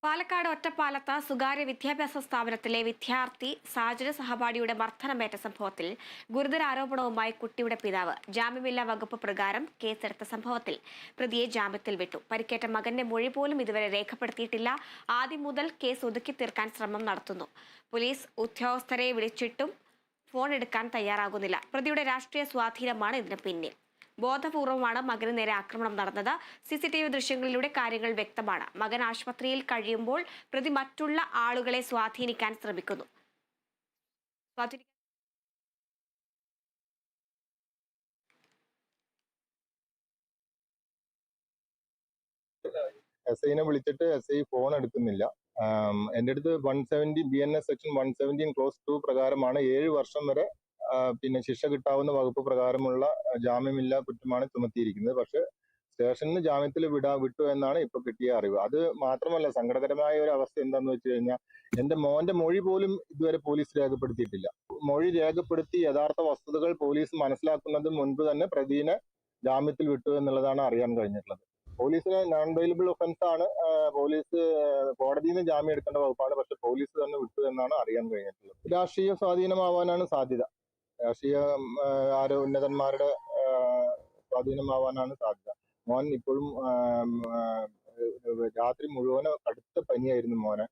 പാലക്കാട് ഒറ്റപ്പാലത്ത് സ്വകാര്യ വിദ്യാഭ്യാസ സ്ഥാപനത്തിലെ വിദ്യാർത്ഥി സാജന സഹപാഠിയുടെ മർദ്ദനമേറ്റ സംഭവത്തിൽ ഗുരുതര ആരോപണവുമായി കുട്ടിയുടെ പിതാവ് ജാമ്യമില്ലാ വകുപ്പ് പ്രകാരം കേസെടുത്ത സംഭവത്തിൽ പ്രതിയെ ജാമ്യത്തിൽ വിട്ടു. പരിക്കേറ്റ മകന്റെ മൊഴി പോലും ഇതുവരെ രേഖപ്പെടുത്തിയിട്ടില്ല. ആദ്യം മുതൽ കേസ് ഒതുക്കി തീർക്കാൻ ശ്രമം നടത്തുന്നു. പോലീസ് ഉദ്യോഗസ്ഥരെ വിളിച്ചിട്ടും ഫോൺ എടുക്കാൻ തയ്യാറാകുന്നില്ല. പ്രതിയുടെ രാഷ്ട്രീയ സ്വാധീനമാണ് ഇതിന് പിന്നിൽ. ബോധപൂർവമാണ് മകന് നേരെ ആക്രമണം നടന്നത്. CCTV ദൃശ്യങ്ങളിലൂടെ കാര്യങ്ങൾ വ്യക്തമാണ്. മകൻ ആശുപത്രിയിൽ കഴിയുമ്പോൾ പ്രതി മറ്റുള്ള ആളുകളെ സ്വാധീനിക്കാൻ ശ്രമിക്കുന്നു. SIനെ വിളിച്ചിട്ട് SI ഫോൺ എടുക്കുന്നില്ല. എൻ്റെ അടുത്ത് 170 BNS സെക്ഷൻ 117 ക്ലോസ് 2 പ്രകാരമാണ് 7 വർഷം വരെ പിന്നെ ശിക്ഷ കിട്ടാവുന്ന വകുപ്പ് പ്രകാരമുള്ള ജാമ്യമില്ലാ കുറ്റമാണ് ചുമത്തിയിരിക്കുന്നത്. പക്ഷെ സ്റ്റേഷനിൽ ജാമ്യത്തിൽ വിട്ടു എന്നാണ് ഇപ്പൊ കിട്ടിയ അറിവ്. അത് മാത്രമല്ല, സങ്കടകരമായ ഒരു അവസ്ഥ എന്താന്ന് വെച്ച് കഴിഞ്ഞാൽ എന്റെ മോന്റെ മൊഴി പോലും ഇതുവരെ പോലീസ് രേഖപ്പെടുത്തിയിട്ടില്ല. മൊഴി രേഖപ്പെടുത്തി യഥാർത്ഥ വസ്തുതകൾ പോലീസ് മനസ്സിലാക്കുന്നത് മുൻപ് തന്നെ പ്രതിനെ ജാമ്യത്തിൽ വിട്ടു എന്നുള്ളതാണ് അറിയാൻ കഴിഞ്ഞിട്ടുള്ളത്. പോലീസിന് നോൺ ബെയിലബിൾ ഒഫൻസ് ആണ്. പോലീസ് കോടതിയിൽ നിന്ന് ജാമ്യം എടുക്കേണ്ട വകുപ്പാണ്. പക്ഷെ പോലീസ് തന്നെ വിട്ടു എന്നാണ് അറിയാൻ കഴിഞ്ഞിട്ടുള്ളത്. രാഷ്ട്രീയ സ്വാധീനമാവാനാണ് സാധ്യത. രാഷ്ട്രീയ ഉന്നതന്മാരുടെ സ്വാധീനമാവാനാണ് സാധ്യത. മോൻ ഇപ്പോഴും രാത്രി മുഴുവനും കടുത്ത പനിയായിരുന്നു മോന്.